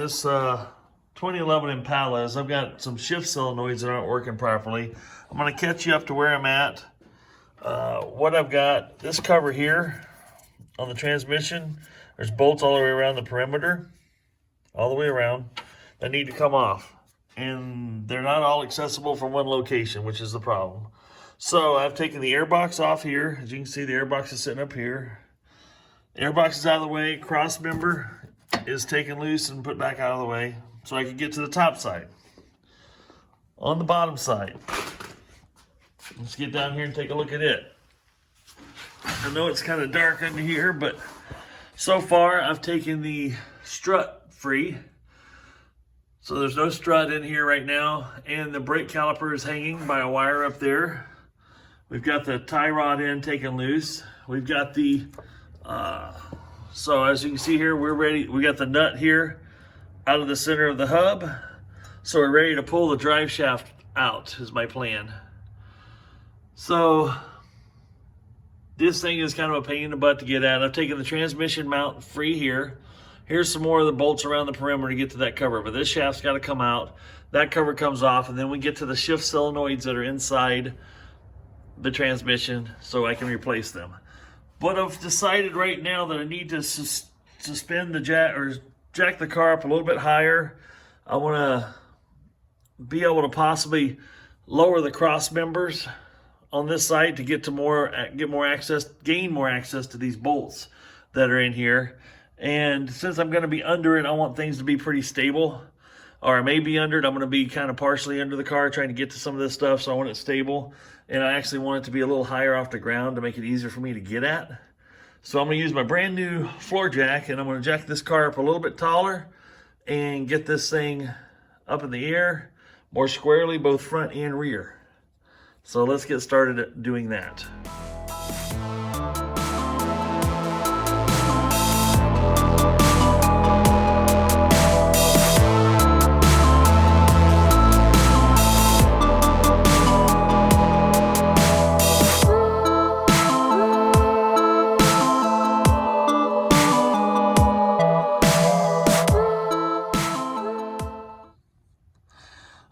this 2011 Impala is I've got some shift solenoids that aren't working properly. I'm going to catch you up to where I'm at. What I've got, this cover here on the transmission, there's bolts all the way around the perimeter, all the way around, that need to come off. And they're not all accessible from one location, which is the problem. So I've taken the airbox off here. As you can see, the airbox is sitting up here. The airbox is out of the way. Cross member is taken loose and put back out of the way so I can get to the top side. On the bottom side, let's get down here and take a look at it. I know it's kind of dark under here, but so far I've taken the strut free. So there's no strut in here right now, and the brake caliper is hanging by a wire up there. We've got the tie rod end taken loose. We've got the, so as you can see here, we're ready. We got the nut here out of the center of the hub. So we're ready to pull the drive shaft out is my plan. So this thing is kind of a pain in the butt to get at. I've taken the transmission mount free here. Here's some more of the bolts around the perimeter to get to that cover, but this shaft's got to come out. That cover comes off, and then we get to the shift solenoids that are inside the transmission so I can replace them. But I've decided right now that I need to suspend the jack the car up a little bit higher. I want to be able to possibly lower the cross members on this side to get more access, gain more access to these bolts that are in here. And since I'm going to be under it, I want things to be pretty stable. Or I may be under it. I'm going to be kind of partially under the car trying to get to some of this stuff, so I want it stable. And I actually want it to be a little higher off the ground to make it easier for me to get at. So I'm going to use my brand new floor jack, and I'm going to jack this car up a little bit taller and get this thing up in the air more squarely, both front and rear. So let's get started at doing that.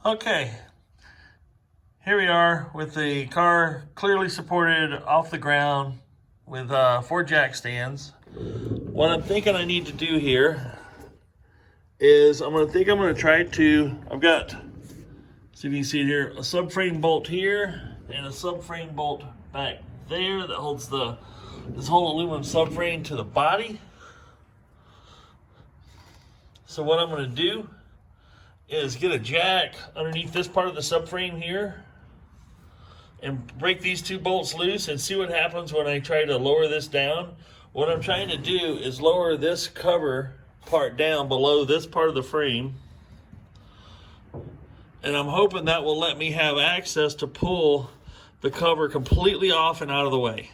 Okay, here we are with the car clearly supported off the ground with 4 jack stands. What I'm thinking I need to do here is I'm going to try to, I've got, see if you can see it here, a subframe bolt here and a subframe bolt back there that holds this whole aluminum subframe to the body. So what I'm going to do is get a jack underneath this part of the subframe here and break these 2 bolts loose and see what happens when I try to lower this down. What I'm trying to do is lower this cover part down below this part of the frame, and I'm hoping that will let me have access to pull the cover completely off and out of the way,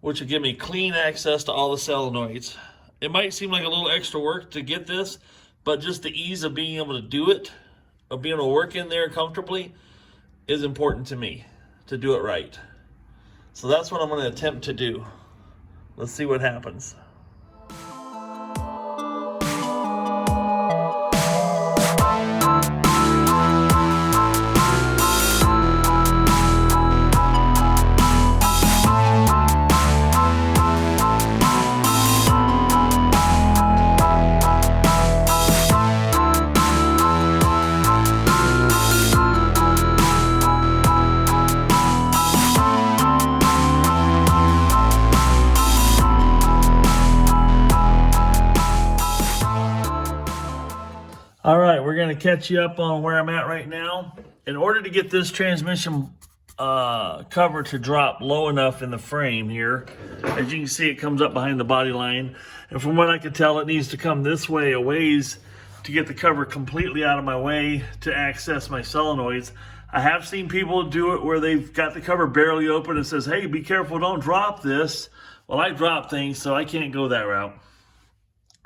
which will give me clean access to all the solenoids. It might seem like a little extra work to get this, but just the ease of being able to do it, of being able to work in there comfortably, is important to me, to do it right. So that's what I'm going to attempt to do. Let's see what happens. All right, we're going to catch you up on where I'm at right now. In order to get this transmission cover to drop low enough in the frame here, as you can see, it comes up behind the body line. And from what I can tell, it needs to come this way a ways to get the cover completely out of my way to access my solenoids. I have seen people do it where they've got the cover barely open and says, hey, be careful, don't drop this. Well, I drop things, so I can't go that route.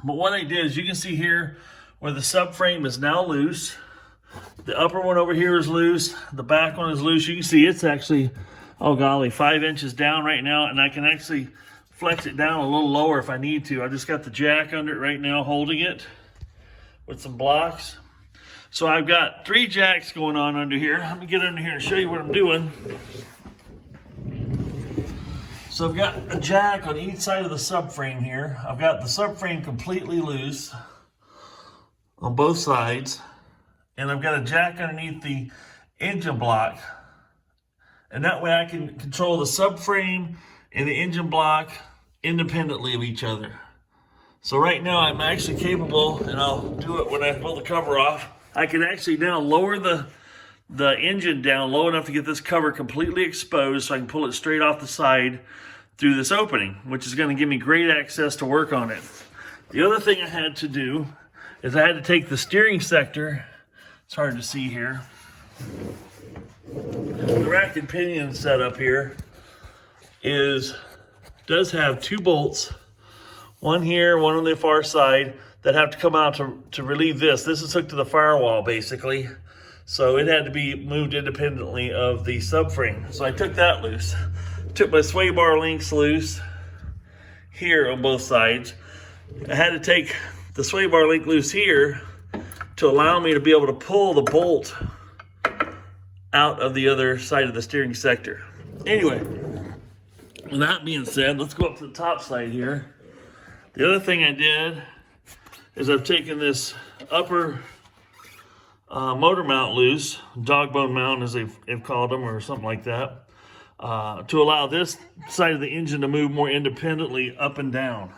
But what I did is, you can see here, where the subframe is now loose. The upper one over here is loose. The back one is loose. You can see it's actually, oh golly, 5 inches down right now, and I can actually flex it down a little lower if I need to. I just got the jack under it right now holding it. with some blocks. So I've got 3 jacks going on under here. Let me get under here and show you what I'm doing. So I've got a jack on each side of the subframe here. I've got the subframe completely loose on both sides. And I've got a jack underneath the engine block. And that way I can control the subframe and the engine block independently of each other. So right now I'm actually capable, and I'll do it when I pull the cover off, I can actually now lower the engine down low enough to get this cover completely exposed so I can pull it straight off the side through this opening, which is going to give me great access to work on it. The other thing I had to do is I had to take the steering sector, it's hard to see here, the rack and pinion setup here does have 2 bolts, one here, one on the far side, that have to come out to relieve this. This is hooked to the firewall basically. So it had to be moved independently of the subframe. So I took that loose. Took my sway bar links loose here on both sides. I had to take the sway bar link loose here to allow me to be able to pull the bolt out of the other side of the steering sector. Anyway, with that being said, let's go up to the top side here. The other thing I did is I've taken this upper motor mount loose, dog bone mount as they've called them, or something like that, to allow this side of the engine to move more independently up and down.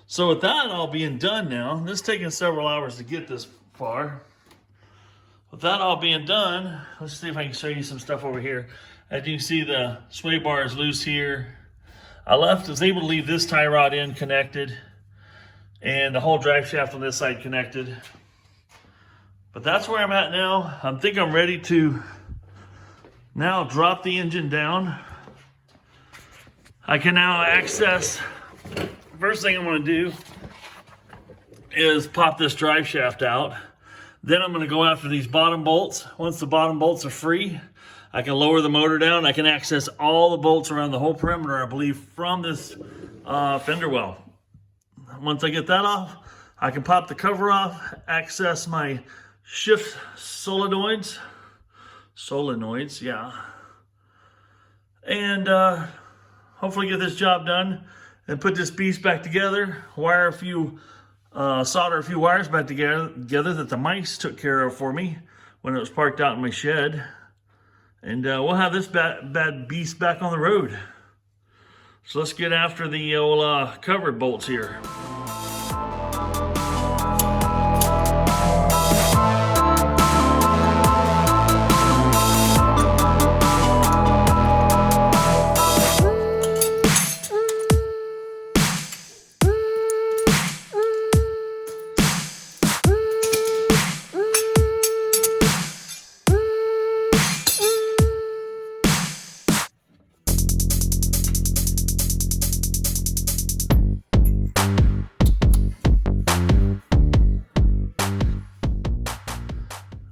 So with that all being done now, this is taking several hours to get this far. With that all being done, let's see if I can show you some stuff over here. As you can see, the sway bar is loose here. I was able to leave this tie rod in connected and the whole drive shaft on this side connected. But that's where I'm at now. I think I'm ready to now drop the engine down. I can now access, first thing I'm gonna do is pop this drive shaft out. Then I'm gonna go after these bottom bolts. Once the bottom bolts are free, I can lower the motor down. I can access all the bolts around the whole perimeter, I believe, from this fender well. Once I get that off, I can pop the cover off, access my shift solenoids, yeah, and hopefully get this job done and put this piece back together, solder a few wires back together that the mice took care of for me when it was parked out in my shed. And we'll have this bad beast back on the road. So let's get after the old cover bolts here.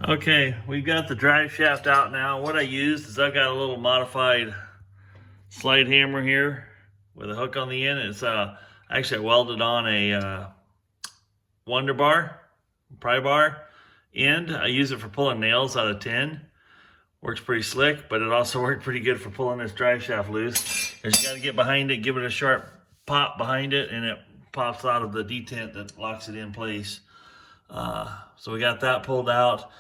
Okay, we've got the drive shaft out now. What I used is I've got a little modified slide hammer here with a hook on the end. It's actually I welded on a Wonder Bar, pry bar end. I use it for pulling nails out of tin. Works pretty slick, but it also worked pretty good for pulling this drive shaft loose. Because you got to get behind it, give it a sharp pop behind it, and it pops out of the detent that locks it in place. So we got that pulled out.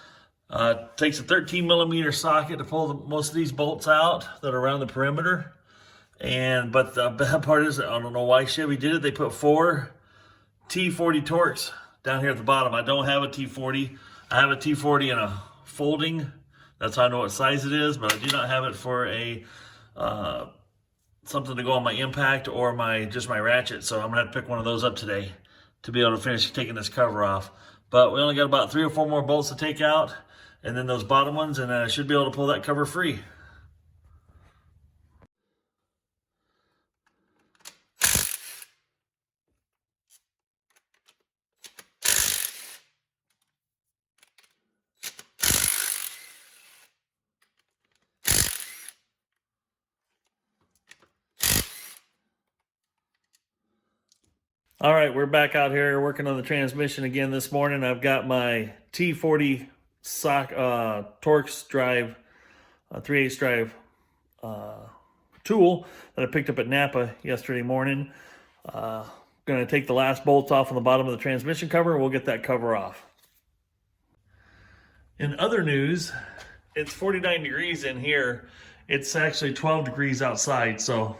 Takes a 13mm socket to pull most of these bolts out that are around the perimeter. But the bad part is, I don't know why Chevy did it. They put 4 T40 Torx down here at the bottom. I don't have a T40. I have a T40 in a folding. That's how I know what size it is, but I do not have it for a something to go on my impact or just my ratchet. So I'm gonna have to pick one of those up today to be able to finish taking this cover off. But we only got about 3 or 4 more bolts to take out, and then those bottom ones, and I should be able to pull that cover free. All right, we're back out here working on the transmission again this morning. I've got my T40 Torx drive, 3/8 drive tool that I picked up at Napa yesterday morning. Going to take the last bolts off on the bottom of the transmission cover, and we'll get that cover off. In other news, it's 49 degrees in here. It's actually 12 degrees outside, so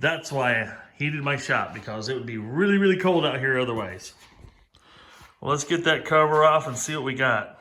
that's why I heated my shop, because it would be really, really cold out here otherwise. Well, let's get that cover off and see what we got.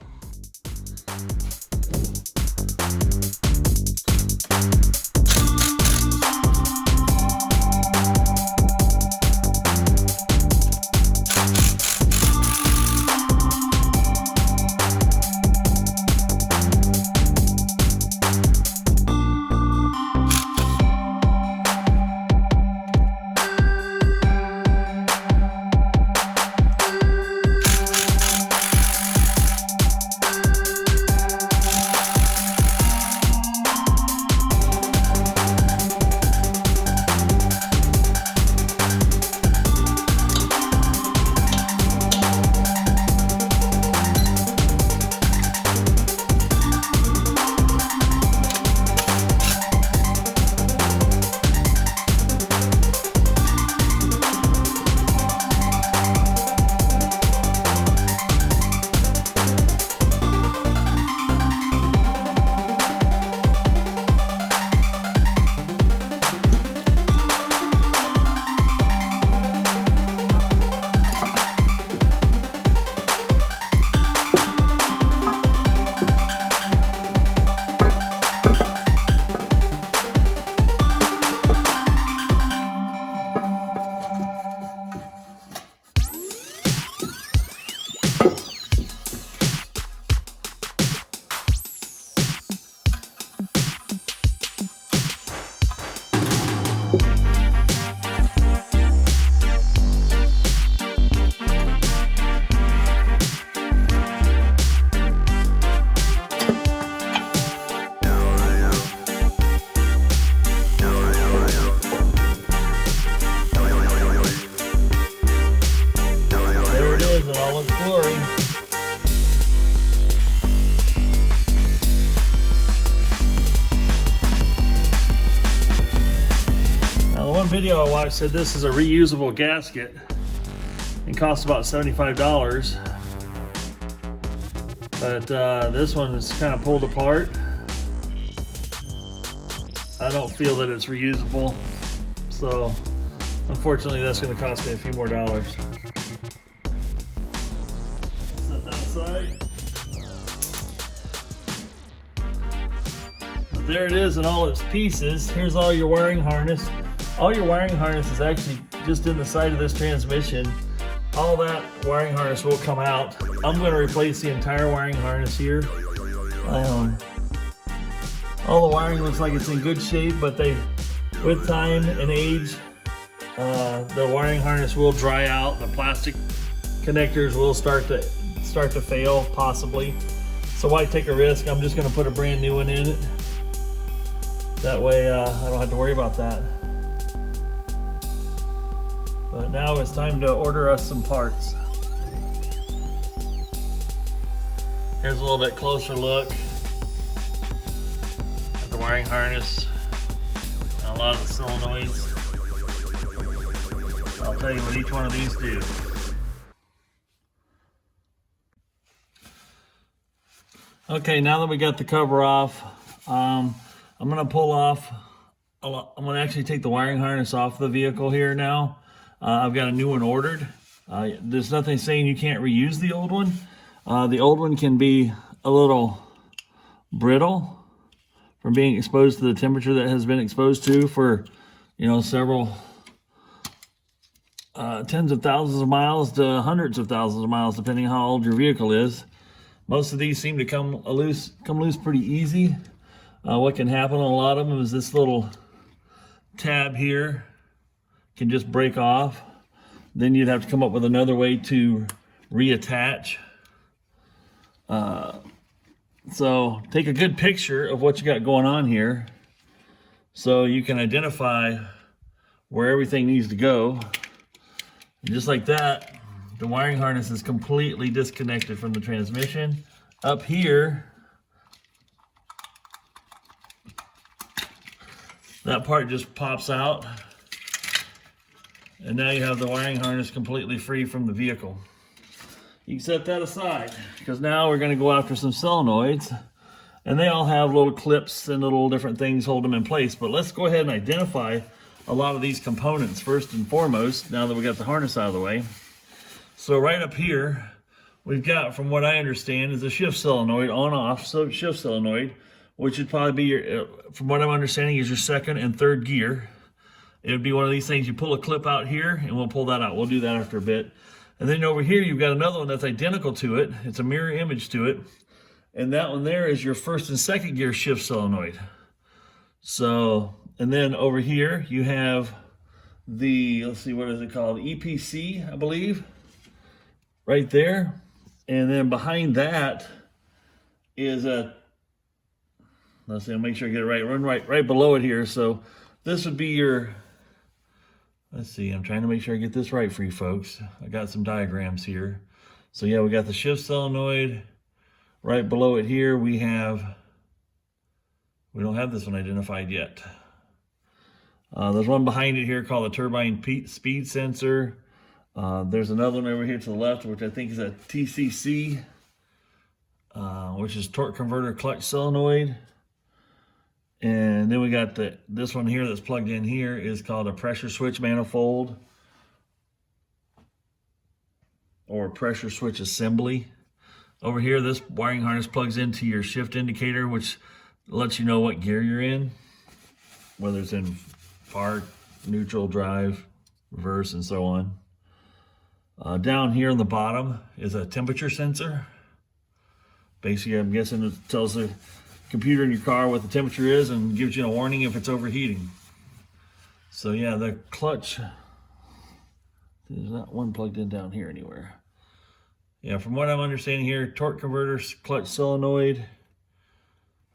Video I watched said this is a reusable gasket. It costs about $75, but this one is kind of pulled apart. I don't feel that it's reusable, so unfortunately that's going to cost me a few more dollars. Set that aside. But there it is in all its pieces. Here's all your wiring harness. All your wiring harness is actually just in the side of this transmission. All that wiring harness will come out. I'm going to replace the entire wiring harness here. All the wiring looks like it's in good shape, but with time and age, the wiring harness will dry out. The plastic connectors will start to fail, possibly. So why take a risk? I'm just going to put a brand new one in it. That way I don't have to worry about that. But now it's time to order us some parts. Here's a little bit closer look at the wiring harness and a lot of the solenoids. I'll tell you what each one of these do. Okay, now that we got the cover off, I'm going to pull off, I'm going to actually take the wiring harness off the vehicle here now. I've got a new one ordered. There's nothing saying you can't reuse the old one. The old one can be a little brittle from being exposed to the temperature that has been exposed to for, several tens of thousands of miles to hundreds of thousands of miles, depending on how old your vehicle is. Most of these seem to come loose pretty easy. What can happen on a lot of them is this little tab here can just break off. Then you'd have to come up with another way to reattach. So take a good picture of what you got going on here so you can identify where everything needs to go. And just like that, the wiring harness is completely disconnected from the transmission. Up here, that part just pops out. And now you have the wiring harness completely free from the vehicle. You can set that aside, because now we're going to go after some solenoids. And they all have little clips and little different things hold them in place. But let's go ahead and identify a lot of these components first and foremost, now that we got the harness out of the way. So right up here, we've got, from what I understand, is a shift solenoid, on-off shift solenoid, which would probably be your, from what I'm understanding, is your second and third gear. It would be one of these things, you pull a clip out here, and we'll pull that out. We'll do that after a bit. And then over here, you've got another one that's identical to it. It's a mirror image to it. And that one there is your first and second gear shift solenoid. So, and then over here, you have the, let's see, what is it called? EPC, I believe, right there. And then behind that is a, let's see, I'll make sure I get it right. Run right below it here. So this would be your, let's see, I'm trying to make sure I get this right for you folks. I got some diagrams here. So yeah, we got the shift solenoid. Right below it here, we don't have this one identified yet. There's one behind it here called the turbine speed sensor. There's another one over here to the left, which I think is a TCC, which is torque converter clutch solenoid. And then we got this one here that's plugged in here is called a pressure switch manifold or pressure switch assembly. Over here, this wiring harness plugs into your shift indicator, which lets you know what gear you're in, whether it's in park, neutral, drive, reverse, and so on. Down here on the bottom is a temperature sensor. Basically, I'm guessing it tells the computer in your car what the temperature is and gives you a warning if it's overheating. So yeah, the clutch, there's not one plugged in down here anywhere. Yeah, from what I'm understanding here, torque converter, clutch solenoid.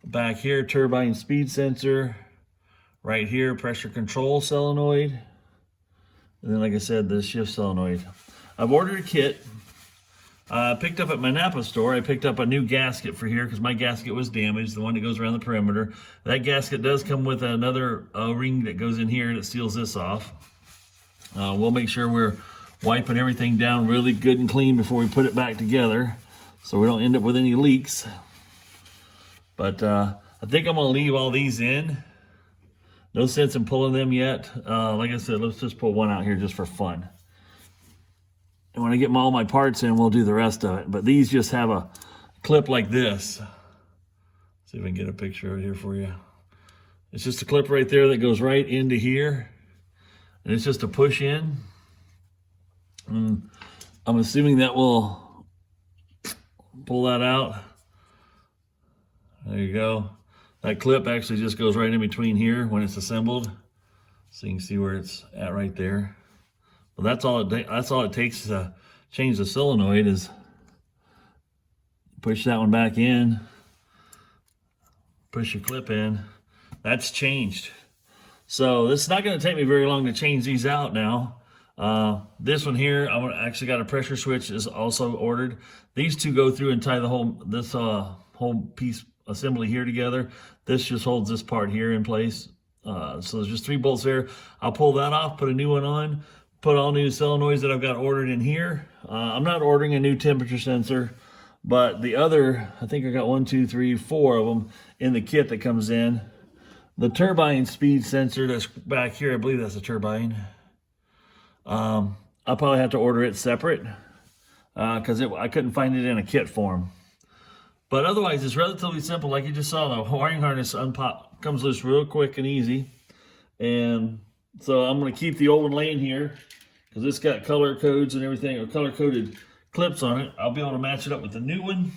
Back here, turbine speed sensor. Right here, pressure control solenoid. And then, like I said, the shift solenoid. I've ordered a kit. Picked up at my Napa store. I picked up a new gasket for here because my gasket was damaged, the one that goes around the perimeter. That gasket does come with another ring that goes in here that seals this off. We'll make sure we're wiping everything down really good and clean before we put it back together so we don't end up with any leaks. But I think I'm gonna leave all these in. No sense in pulling them yet. Like I said, let's just pull one out here just for fun. And when I get all my parts in, we'll do the rest of it. But these just have a clip like this. See if I can get a picture right here for you. It's just a clip right there that goes right into here. And it's just a push in. I'm assuming that will pull that out. There you go. That clip actually just goes right in between here when it's assembled. So you can see where it's at right there. Well, that's all it takes to change the solenoid is push that one back in, push your clip in. That's changed. So this is not going to take me very long to change these out now. This one here, I actually got a pressure switch is also ordered. These two go through and tie the whole piece assembly here together. This just holds this part here in place. So there's just 3 bolts there. I'll pull that off, put a new one on, put all new solenoids that I've got ordered in here. I'm not ordering a new temperature sensor, but the other, I think I got 1, 2, 3, 4 of them in the kit that comes in. The turbine speed sensor that's back here, I believe that's a turbine. I'll probably have to order it separate because I couldn't find it in a kit form. But otherwise, it's relatively simple. Like you just saw, the wiring harness comes loose real quick and easy. And so I'm going to keep the old one laying here because it's got color codes and everything, or color-coded clips on it. I'll be able to match it up with the new one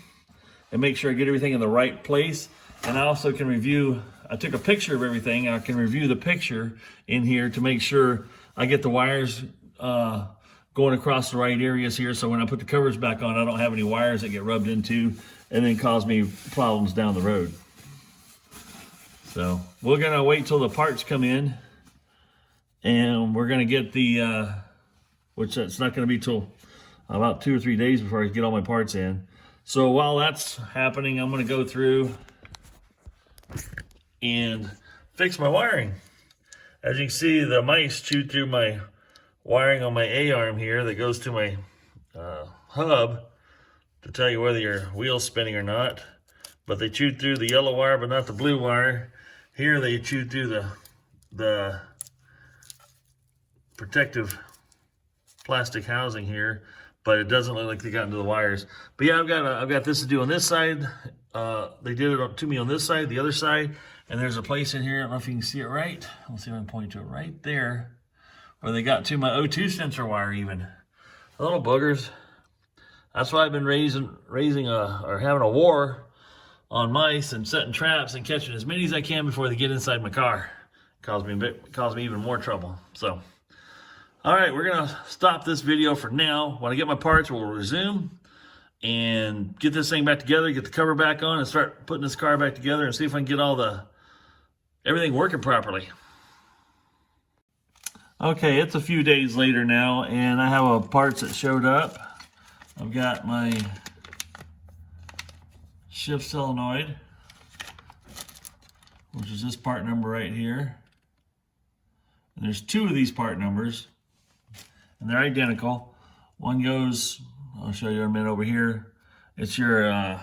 and make sure I get everything in the right place. And I also can review, I took a picture of everything. I can review the picture in here to make sure I get the wires going across the right areas here, so when I put the covers back on, I don't have any wires that get rubbed into and then cause me problems down the road. So we're gonna wait till the parts come in, and we're gonna get the which it's not going to be till about 2 or 3 days before I get all my parts in. So while that's happening, I'm going to go through and fix my wiring. As you can see, the mice chewed through my wiring on my A-arm here that goes to my hub to tell you whether your wheel's spinning or not. But they chewed through the yellow wire, but not the blue wire. Here they chewed through the protective plastic housing here, but it doesn't look like they got into the wires. But yeah, I've got this to do on this side. They did it to me on this side, the other side, and there's a place in here. I don't know if you can see it right. Let's see if I can point to it right there, where they got to my O2 sensor wire even. Little boogers. That's why I've been raising or having a war on mice and setting traps and catching as many as I can before they get inside my car. Cause me even more trouble. So, all right, we're gonna stop this video for now. When I get my parts, we'll resume and get this thing back together, get the cover back on, and start putting this car back together and see if I can get everything working properly. Okay, it's a few days later now, and I have parts that showed up. I've got my shift solenoid, which is this part number right here. And there's 2 of these part numbers, and they're identical. One goes, I'll show you in a minute over here. It's your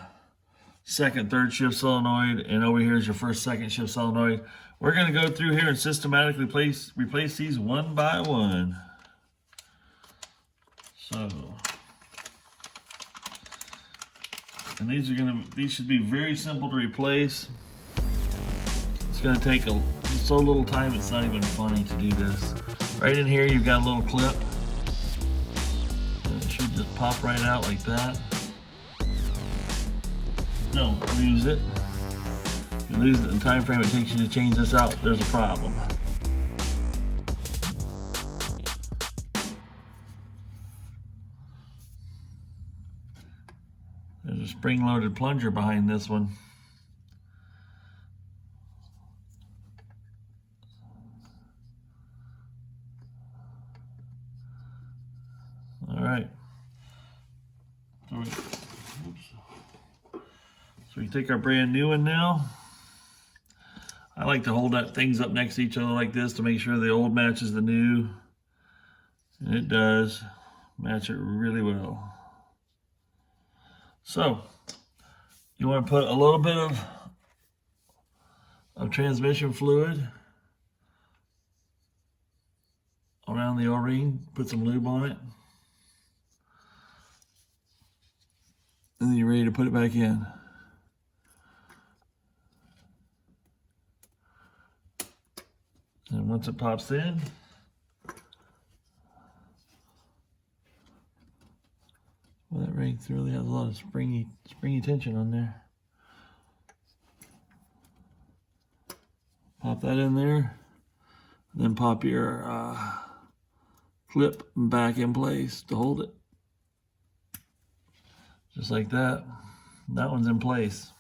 second, third shift solenoid, and over here is your first, second shift solenoid. We're going to go through here and systematically replace these one by one. So, and these should be very simple to replace. It's going to take so little time, it's not even funny to do this. Right in here, you've got a little clip. And it should just pop right out like that. Don't lose it. If you lose it in the time frame it takes you to change this out, there's a problem. There's a spring-loaded plunger behind this one. All right. So we take our brand new one now. I like to hold things up next to each other like this to make sure the old matches the new. And it does match it really well. So you want to put a little bit of transmission fluid around the O-ring, put some lube on it, and then you're ready to put it back in. And once it pops in, well, that ring really has a lot of springy tension on there. Pop that in there, and then pop your clip back in place to hold it. Just like that. That one's in place.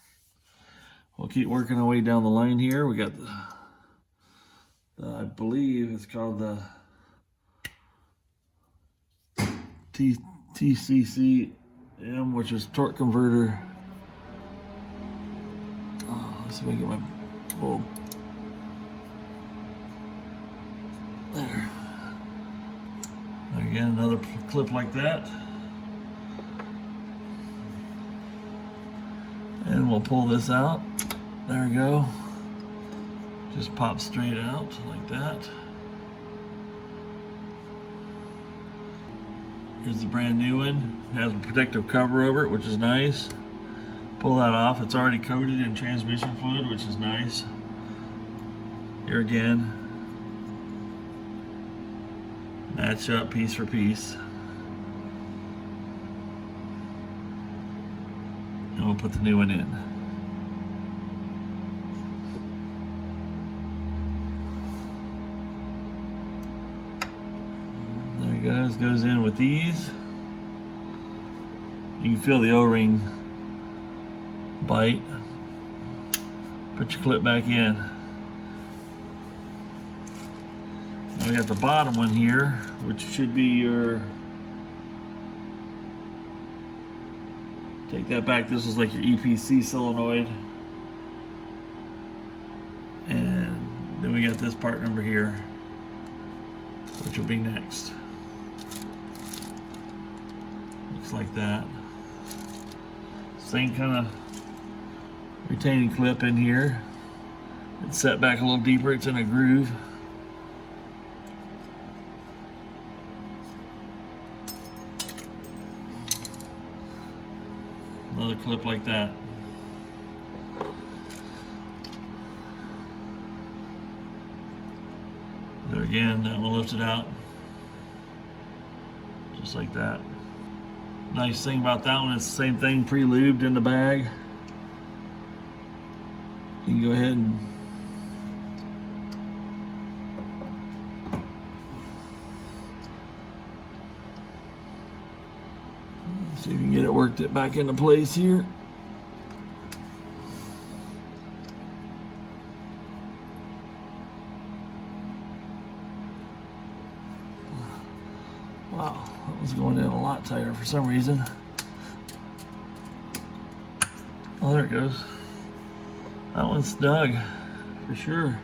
We'll keep working our way down the line here. We got I believe it's called the TCCM, which is torque converter. Oh, let's see if I can get my bulb. There. Again, another clip like that. And we'll pull this out. There we go. Just pop straight out like that. Here's the brand new one. It has a protective cover over it, which is nice. Pull that off. It's already coated in transmission fluid, which is nice. Here again. Match up piece for piece. And we'll put the new one in. There it goes. Goes in with these. You can feel the O-ring bite. Put your clip back in. we got the bottom one here, which should be your, take that back, this is like your EPC solenoid. And then we got this part number here, which will be next. Looks like that. Same kind of retaining clip in here. It's set back a little deeper, it's in a groove. Another clip like that. There again, that one lifted out. Just like that. Nice thing about that one, it's the same thing, pre-lubed in the bag. You can go ahead and see if you can get it worked it back into place here. Wow, that was going in a lot tighter for some reason. Oh, there it goes. That one's snug, for sure.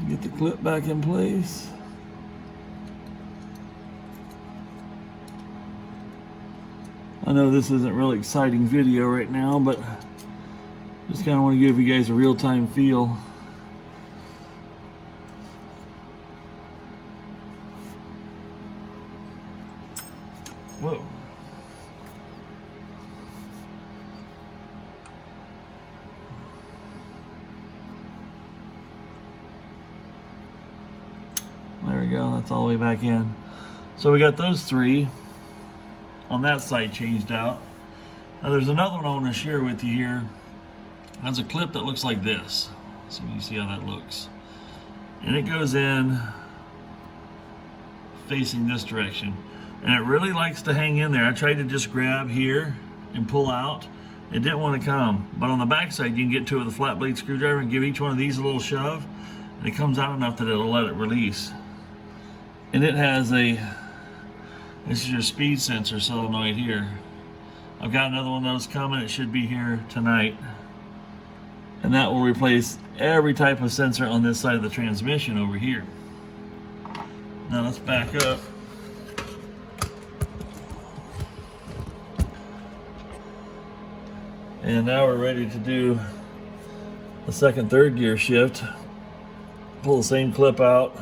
Get the clip back in place. I know this isn't really exciting video right now, but just kind of want to give you guys a real-time feel. Whoa. There we go, that's all the way back in. So we got those three on that side changed out. Now there's another one I want to share with you here. Has a clip that looks like this, so you can see how that looks, and it goes in facing this direction, and it really likes to hang in there. I tried to just grab here and pull out, it didn't want to come, but on the back side you can get to it with a flat blade screwdriver and give each one of these a little shove, and it comes out enough that it'll let it release. And it has a, this is your speed sensor solenoid here. I've got another one of those coming, it should be here tonight. And that will replace every type of sensor on this side of the transmission over here. Now let's back up. And now we're ready to do the second, third gear shift. Pull the same clip out.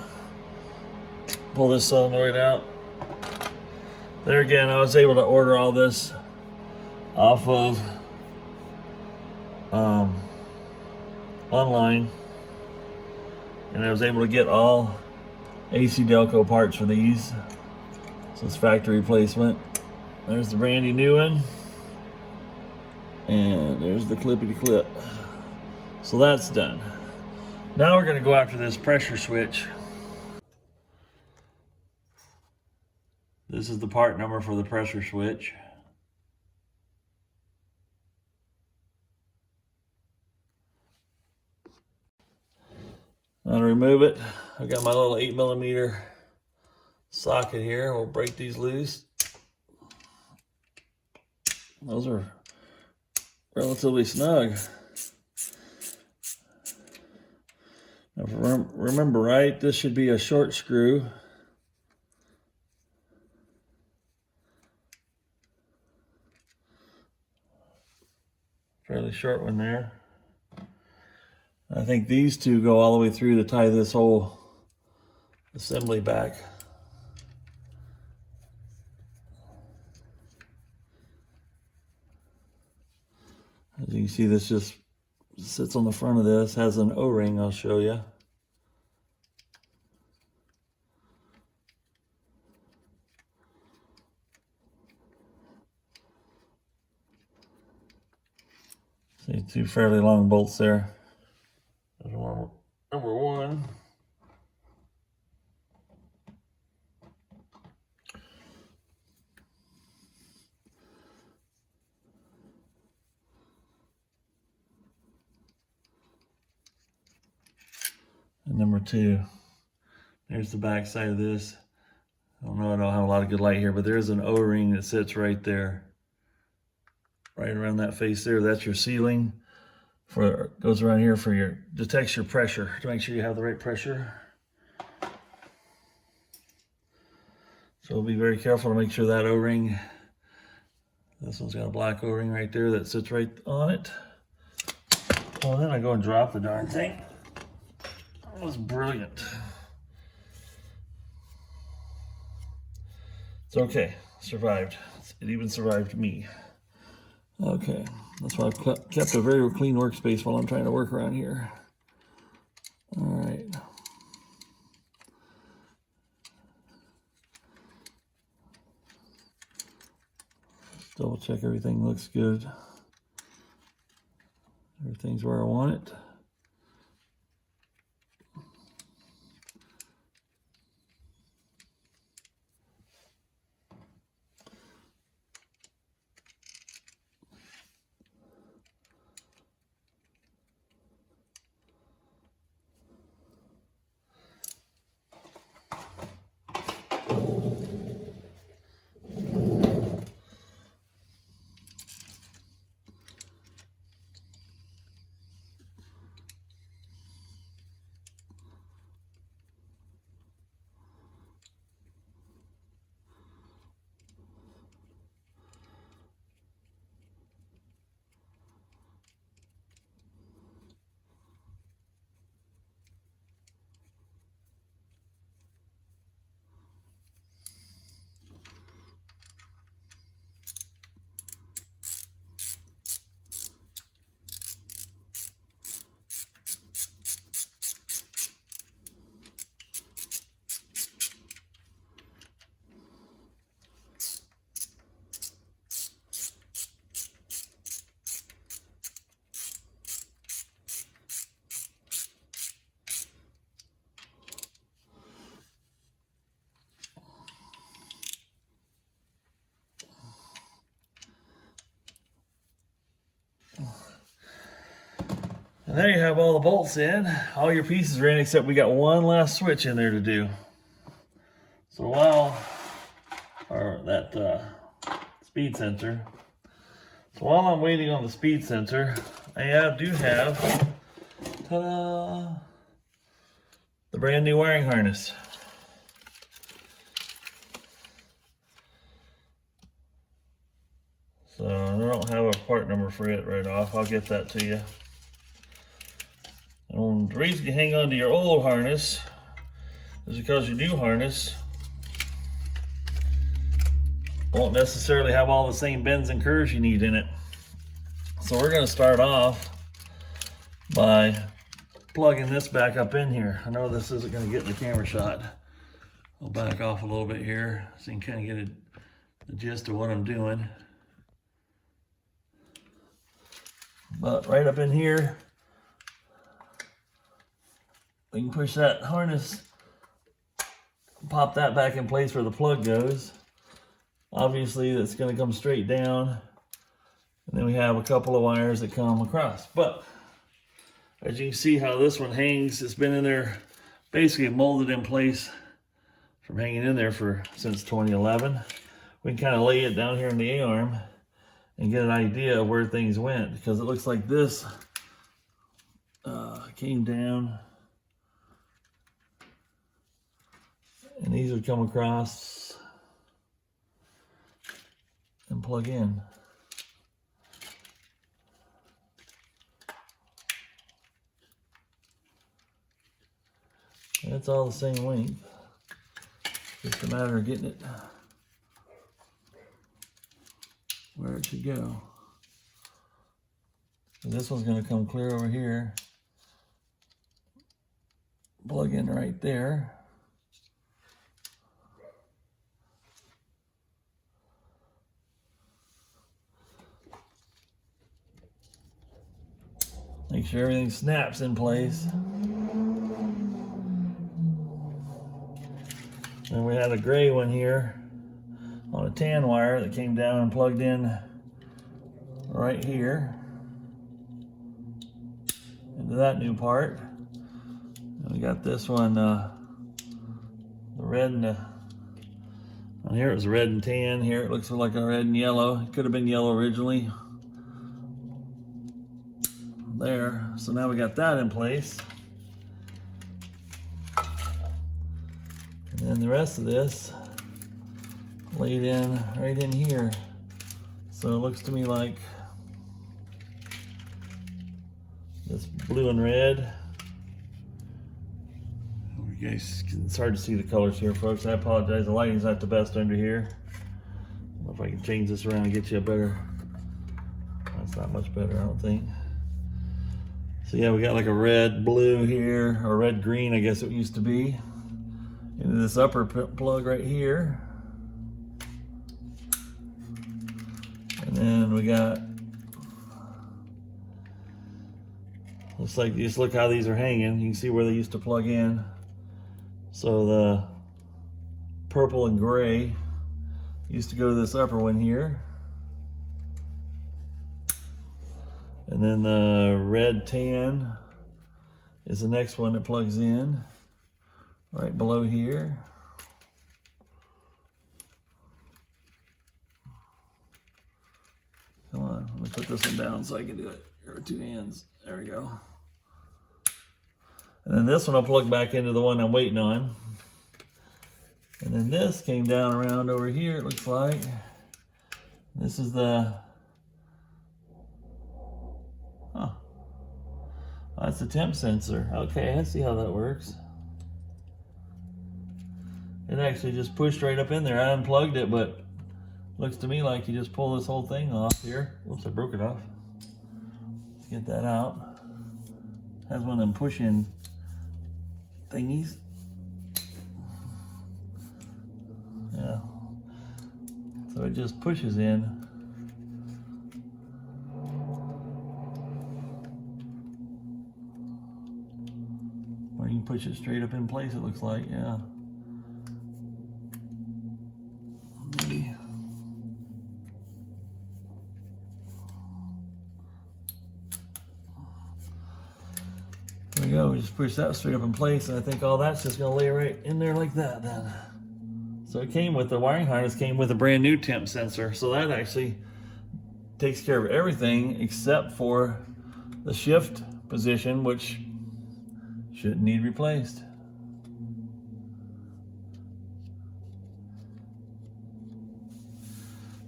Pull this solenoid out. There again, I was able to order all this off of online, and I was able to get all AC Delco parts for these, so it's factory replacement. There's the brandy new one, and there's the clippity clip. So that's done. Now we're going to go after this pressure switch. This is the part number for the pressure switch. Now to remove it, I've got my little 8mm socket here. We'll break these loose. Those are relatively snug. Now, if I remember right, this should be a short screw. Fairly short one there. I think these two go all the way through to tie this whole assembly back. As you can see, this just sits on the front of this, has an O-ring I'll show you. See, two fairly long bolts there. There's number one. And number 2. There's the back side of this. I don't have a lot of good light here, but there's an O-ring that sits right there. Right around that face there. That's your sealing. Goes around here for detects your pressure to make sure you have the right pressure. So be very careful to make sure that O-ring, this one's got a black O-ring right there that sits right on it. Well, then I go and drop the darn thing. That was brilliant. It's okay, survived. It even survived me. Okay, that's why I've kept a very clean workspace while I'm trying to work around here. All right. Double check everything looks good. Everything's where I want it. And there you have all the bolts in. All your pieces are in, except we got one last switch in there to do. So that speed sensor. So while I'm waiting on the speed sensor, I do have, ta-da, the brand new wiring harness. So I don't have a part number for it right off. I'll get that to you. And the reason you hang on to your old harness is because your new harness won't necessarily have all the same bends and curves you need in it. So we're going to start off by plugging this back up in here. I know this isn't going to get in the camera shot. I'll back off a little bit here so you can kind of get the gist of what I'm doing. But right up in here, we can push that harness, pop that back in place where the plug goes. Obviously, that's going to come straight down. And then we have a couple of wires that come across. But as you can see how this one hangs, it's been in there, basically molded in place from hanging in there since 2011. We can kind of lay it down here in the A-arm and get an idea of where things went, because it looks like this came down. And these would come across and plug in. And it's all the same length. Just a matter of getting it where it should go. So this one's going to come clear over here. Plug in right there. Make sure everything snaps in place. And we had a gray one here on a tan wire that came down and plugged in right here into that new part. And we got this one, the red and the, on here it was red and tan. Here it looks like a red and yellow. It could have been yellow originally. There. So now we got that in place. And then the rest of this laid in right in here. So it looks to me like this blue and red. You guys, it's hard to see the colors here, folks. I apologize. The lighting's not the best under here. I don't know if I can change this around and get you a better. That's not much better, I don't think. So yeah, we got like a red blue here, or red green, I guess it used to be. Into this upper plug right here. And then we got, looks like, just look how these are hanging. You can see where they used to plug in. So the purple and gray used to go to this upper one here. And then the red tan is the next one that plugs in right below here. Come on, let me put this one down so I can do it. Here are two hands. There we go. And then this one I'll plug back into the one I'm waiting on. And then this came down around over here, it looks like. This is the, oh, that's the temp sensor. Okay, I see how that works. It actually just pushed right up in there. I unplugged it, but looks to me like you just pull this whole thing off here. Oops, I broke it off. Let's get that out. Has one of them push-in thingies. Yeah. So it just pushes in. Or you can push it straight up in place, it looks like, yeah. Maybe. There we go, we just push that straight up in place, and I think all that's just gonna lay right in there like that then. So it came with, the wiring harness came with a brand new temp sensor, so that actually takes care of everything except for the shift position, which shouldn't need replaced.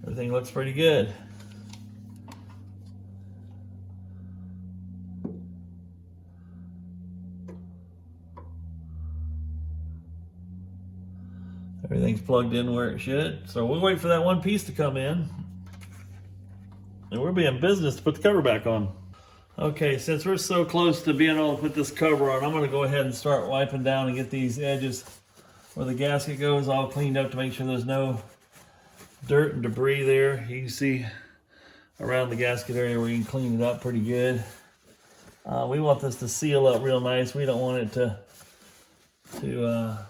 Everything looks pretty good. Everything's plugged in where it should. So we'll wait for that one piece to come in. And we'll be in business to put the cover back on. Okay, since we're so close to being able to put this cover on, I'm gonna go ahead and start wiping down and get these edges where the gasket goes all cleaned up to make sure there's no dirt and debris there. You can see around the gasket area where you can clean it up pretty good. We want this to seal up real nice. We don't want it to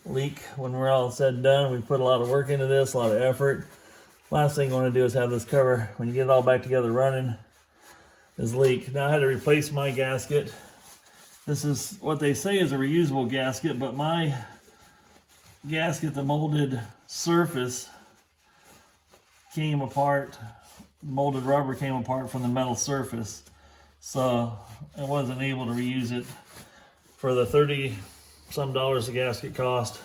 leak when we're all said and done. We put a lot of work into this, a lot of effort. Last thing you want to do is have this cover, when you get it all back together running, is leak. Now I had to replace my gasket. This is what they say is a reusable gasket, but my gasket, the molded surface came apart. Molded rubber came apart from the metal surface. So I wasn't able to reuse it for the $30 some the gasket cost.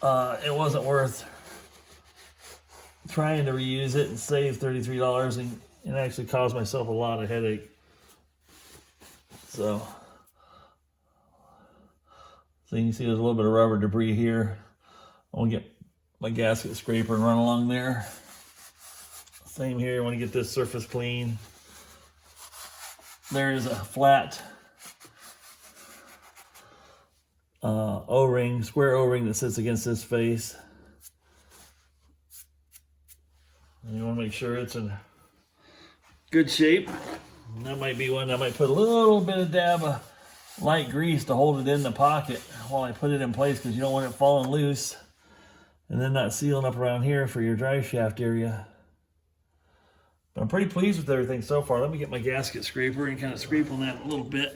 It wasn't worth trying to reuse it and save $33 and actually caused myself a lot of headache. So you can see there's a little bit of rubber debris here. I want to get my gasket scraper and run along there. Same here, I want to get this surface clean. There is a flat O-ring, square O-ring that sits against this face. And you want to make sure it's in good shape. And that might be one I might put a little bit of dab of light grease to hold it in the pocket while I put it in place, because you don't want it falling loose and then not sealing up around here for your drive shaft area. But I'm pretty pleased with everything so far. Let me get my gasket scraper and kind of scrape on that a little bit.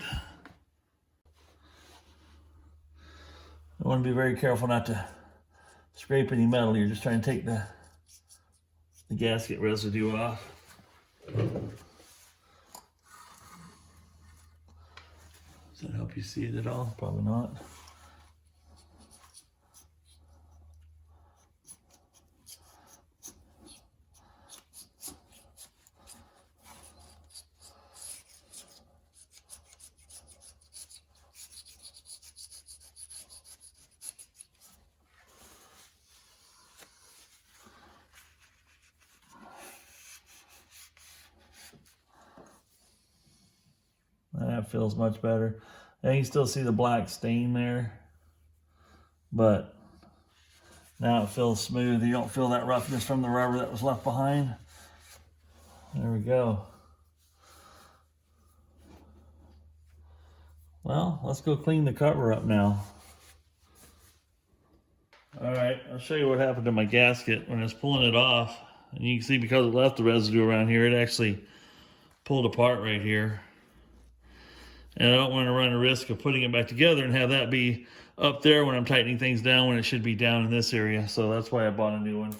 I want to be very careful not to scrape any metal. You're just trying to take the gasket residue off. Does that help you see it at all? Probably not. That feels much better. And you can still see the black stain there, but now it feels smooth. You don't feel that roughness from the rubber that was left behind. There we go. Well, let's go clean the cover up now. All right, I'll show you what happened to my gasket when I was pulling it off. And you can see because it left the residue around here, it actually pulled apart right here. And I don't want to run the risk of putting it back together and have that be up there when I'm tightening things down when it should be down in this area. So that's why I bought a new one.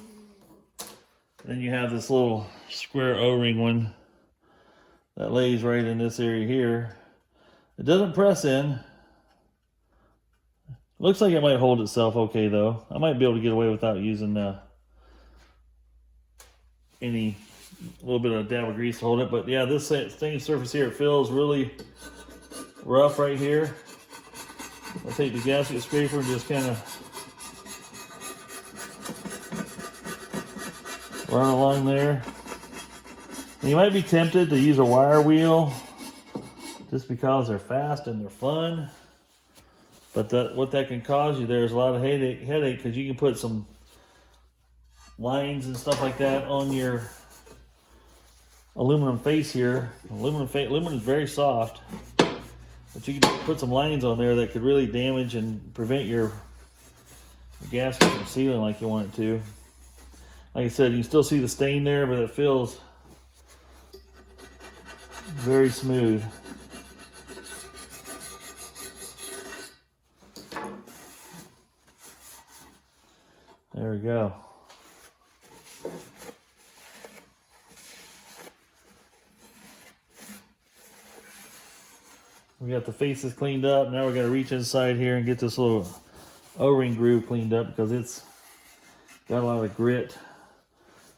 Then you have this little square O-ring one that lays right in this area here. It doesn't press in. Looks like it might hold itself okay though. I might be able to get away without using any little bit of dab of grease to hold it. But yeah, this stained surface here, it feels really rough right here. I'll take the gasket scraper and just kind of run along there. And you might be tempted to use a wire wheel just because they're fast and they're fun. But what that can cause you there is a lot of headache because you can put some lines and stuff like that on your aluminum face here. Aluminum is very soft. But you can put some lines on there that could really damage and prevent your gasket from sealing like you want it to. Like I said, you can still see the stain there, but it feels very smooth. There we go. We got the faces cleaned up. Now we're going to reach inside here and get this little O-ring groove cleaned up because it's got a lot of grit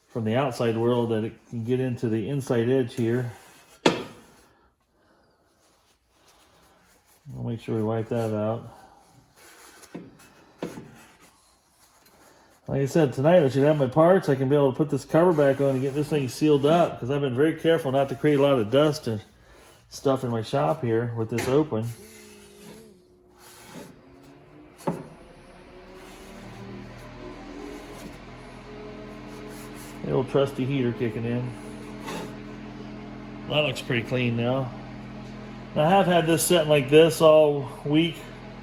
from the outside world that it can get into the inside edge here. We'll make sure we wipe that out. Like I said, tonight I should have my parts. I can be able to put this cover back on and get this thing sealed up because I've been very careful not to create a lot of dust and stuff in my shop here with this open. The old trusty heater kicking in. That looks pretty clean now. I have had this set like this all week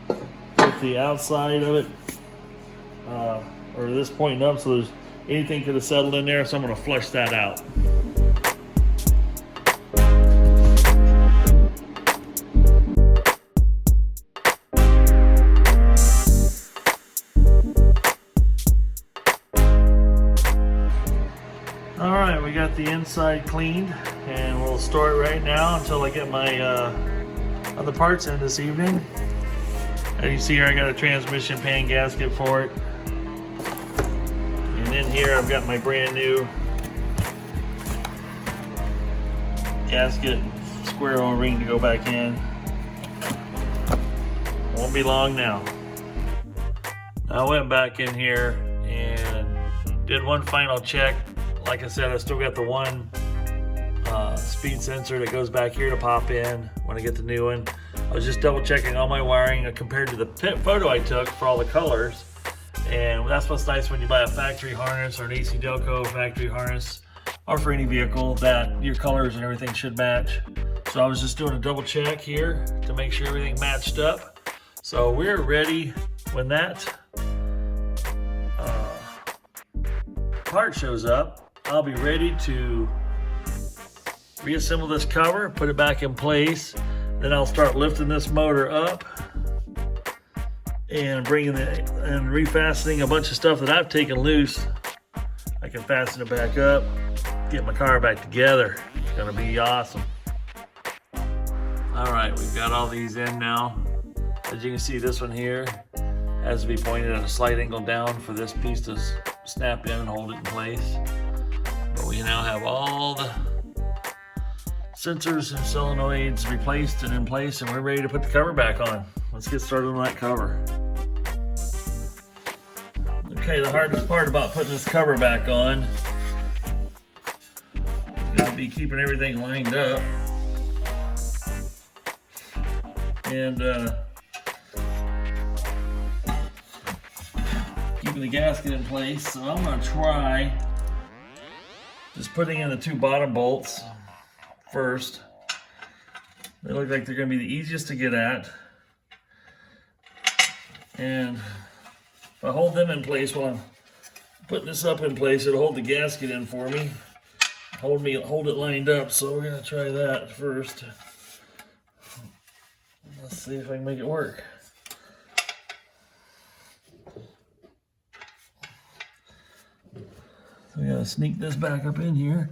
with the outside of it, or this pointing up, so there's anything could have settled in there, so I'm going to flush that out. Alright, we got the inside cleaned, and we'll store it right now until I get my other parts in this evening. As you see here, I got a transmission pan gasket for it. And in here I've got my brand new gasket square O-ring to go back in. Won't be long now. I went back in here and did one final check. Like I said, I still got the one speed sensor that goes back here to pop in when I get the new one. I was just double checking all my wiring compared to the photo I took for all the colors. And that's what's nice when you buy a factory harness or an AC Delco factory harness, or for any vehicle, that your colors and everything should match. So I was just doing a double check here to make sure everything matched up. So we're ready when that part shows up. I'll be ready to reassemble this cover, put it back in place. Then I'll start lifting this motor up and refastening a bunch of stuff that I've taken loose. I can fasten it back up, get my car back together. It's gonna be awesome. All right, we've got all these in now. As you can see, this one here has to be pointed at a slight angle down for this piece to snap in and hold it in place. But we now have all the sensors and solenoids replaced and in place, and we're ready to put the cover back on. Let's get started on that cover. Okay, the hardest part about putting this cover back on is going to be keeping everything lined up and keeping the gasket in place. So I'm going to try just putting in the 2 bottom bolts first. They look like they're going to be the easiest to get at. And if I hold them in place while I'm putting this up in place, it'll hold the gasket in for me. Hold it lined up. So we're going to try that first. Let's see if I can make it work. So we got to sneak this back up in here.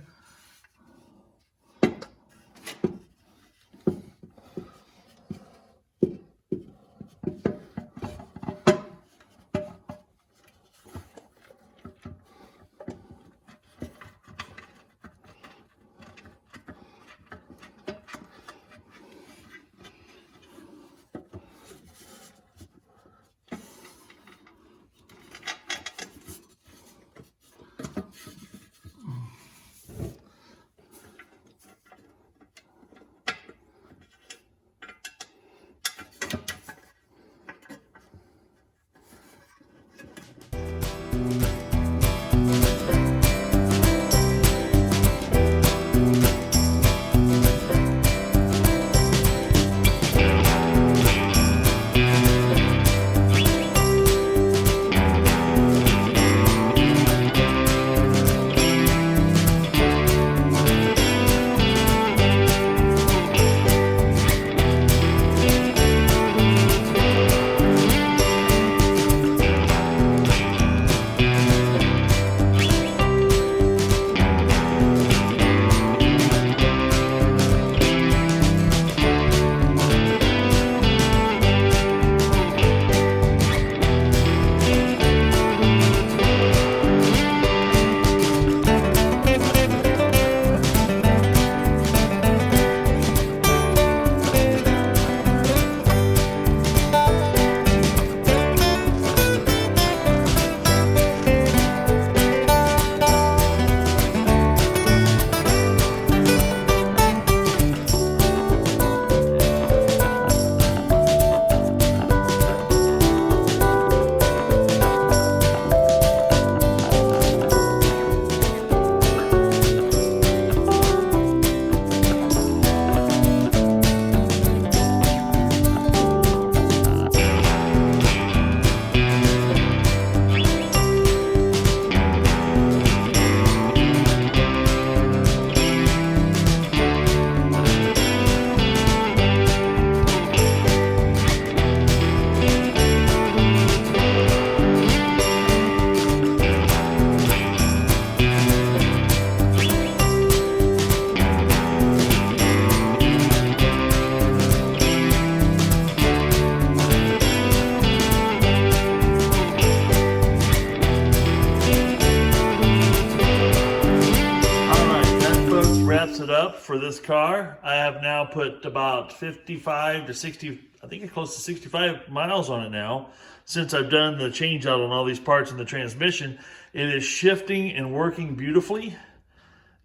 It up for this car. I have now put about 55 to 60, I think it's close to 65 miles on it now since I've done the change out on all these parts in the transmission. It is shifting and working beautifully.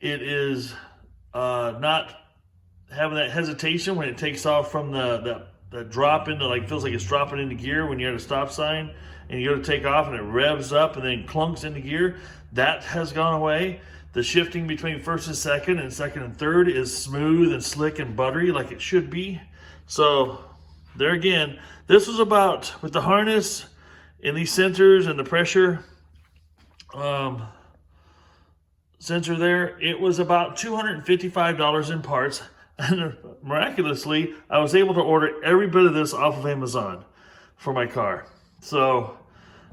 It is not having that hesitation when it takes off from the drop into, like, feels like it's dropping into gear when you're at a stop sign and you go to take off and it revs up and then clunks into gear. That has gone away. The shifting between first and second and third is smooth and slick and buttery like it should be. So there again, this was about, with the harness and these sensors and the pressure sensor there. It was about $255 in parts. And miraculously, I was able to order every bit of this off of Amazon for my car. So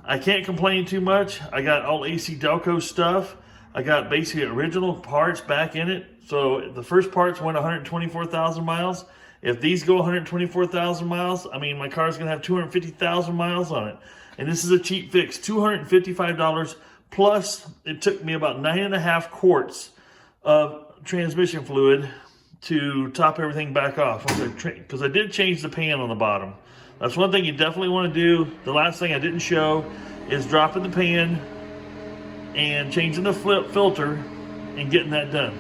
I can't complain too much. I got all AC Delco stuff. I got basically original parts back in it. So the first parts went 124,000 miles. If these go 124,000 miles, I mean, my car's gonna have 250,000 miles on it. And this is a cheap fix, $255. Plus, it took me about 9.5 quarts of transmission fluid to top everything back off. Because I did change the pan on the bottom. That's one thing you definitely want to do. The last thing I didn't show is dropping the pan and changing the filter and getting that done.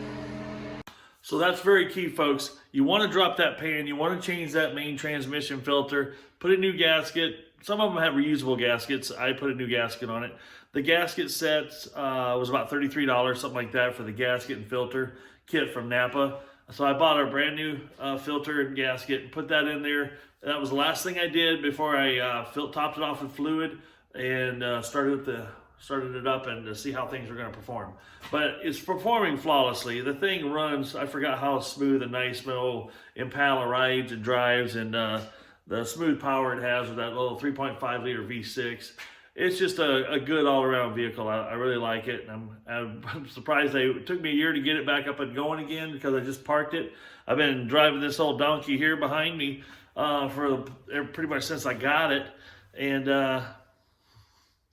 So that's very key, folks. You want to drop that pan, you want to change that main transmission filter, put a new gasket. Some of them have reusable gaskets. I put a new gasket on it. The gasket set was about $33, something like that, for the gasket and filter kit from Napa. So I bought a brand new filter and gasket and put that in there. That was the last thing I did before I topped it off with fluid and started it up and to see how things were going to perform. But it's performing flawlessly. The thing runs. I forgot how smooth and nice my old Impala rides and drives, and the smooth power it has with that little 3.5 liter V6. It's just a good all-around vehicle. I really like it, and I'm surprised it took me a year to get it back up and going again, because I just parked it. I've been driving this old donkey here behind me for pretty much since I got it, and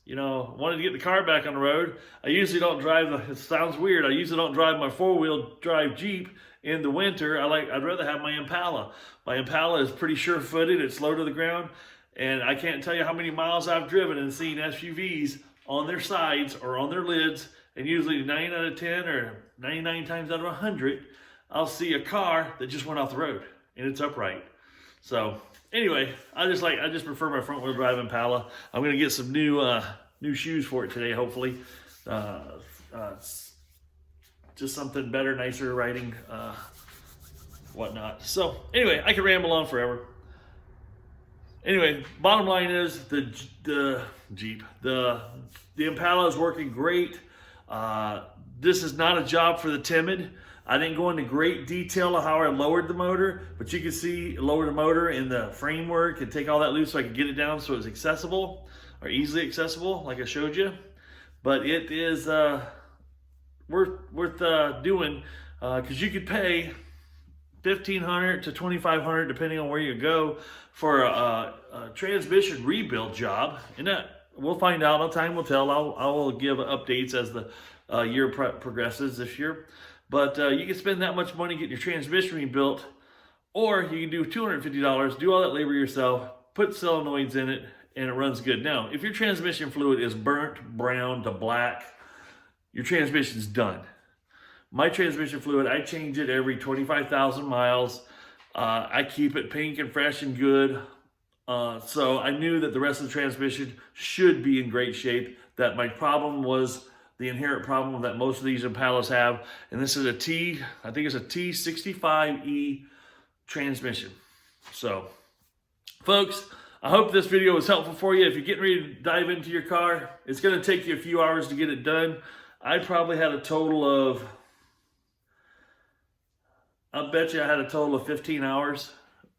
you know, wanted to get the car back on the road. I usually don't drive, it sounds weird, I usually don't drive my four-wheel drive Jeep in the winter. I'd rather have my Impala. My Impala is pretty sure-footed, it's low to the ground, and I can't tell you how many miles I've driven and seen SUVs on their sides or on their lids, and usually 9 out of 10 or 99 times out of 100, I'll see a car that just went off the road and it's upright. So anyway, I just prefer my front wheel drive Impala. I'm gonna get some new shoes for it today, hopefully. Just something better, nicer riding, whatnot. So anyway, I could ramble on forever. Anyway, bottom line is the Impala is working great. This is not a job for the timid. I didn't go into great detail of how I lowered the motor, but you can see lower the motor in the framework and take all that loose so I could get it down so it's accessible or easily accessible, like I showed you. But it is worth doing, because you could pay $1,500 to $2,500 depending on where you go for a transmission rebuild job. And that we'll find out. Time will tell. I will give updates as the year progresses this year. But you can spend that much money getting your transmission rebuilt, or you can do $250, do all that labor yourself, put solenoids in it, and it runs good. Now, if your transmission fluid is burnt brown to black, your transmission's done. My transmission fluid, I change it every 25,000 miles. I keep it pink and fresh and good. So I knew that the rest of the transmission should be in great shape. That my problem was the inherent problem that most of these Impalas have. And this is I think it's a T65E transmission. So, folks, I hope this video was helpful for you. If you're getting ready to dive into your car, it's going to take you a few hours to get it done. I probably had a total of, I'll bet you I had a total of 15 hours,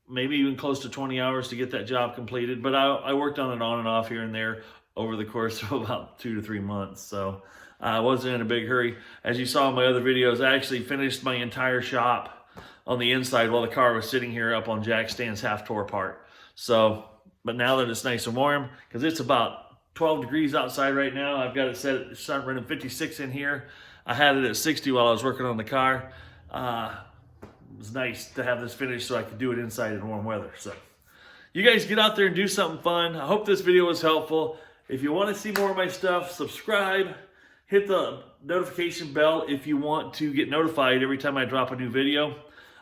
maybe even close to 20 hours to get that job completed. But I worked on it on and off here and there over the course of about 2 to 3 months. So I wasn't in a big hurry. As you saw in my other videos, I actually finished my entire shop on the inside while the car was sitting here up on jack stands half tore apart. So, but now that it's nice and warm, because it's about 12 degrees outside right now. I've got it set, it's running 56 in here. I had it at 60 while I was working on the car. It was nice to have this finished so I could do it inside in warm weather. So you guys get out there and do something fun. I hope this video was helpful. If you want to see more of my stuff, subscribe, hit the notification bell if you want to get notified every time I drop a new video.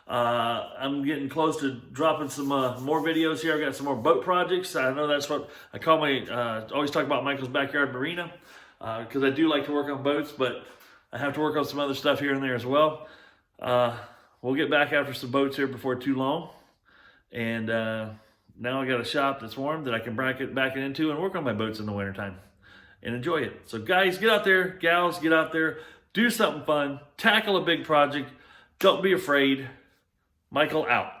I'm getting close to dropping some more videos here. I've got some more boat projects. I know that's what I call my, always talk about Michael's Backyard Marina, because I do like to work on boats, but I have to work on some other stuff here and there as well. We'll get back after some boats here before too long. And now I got a shop that's warm that I can back it into and work on my boats in the wintertime and enjoy it. So guys, get out there, gals, get out there. do something fun, tackle a big project. Don't be afraid. Michael out.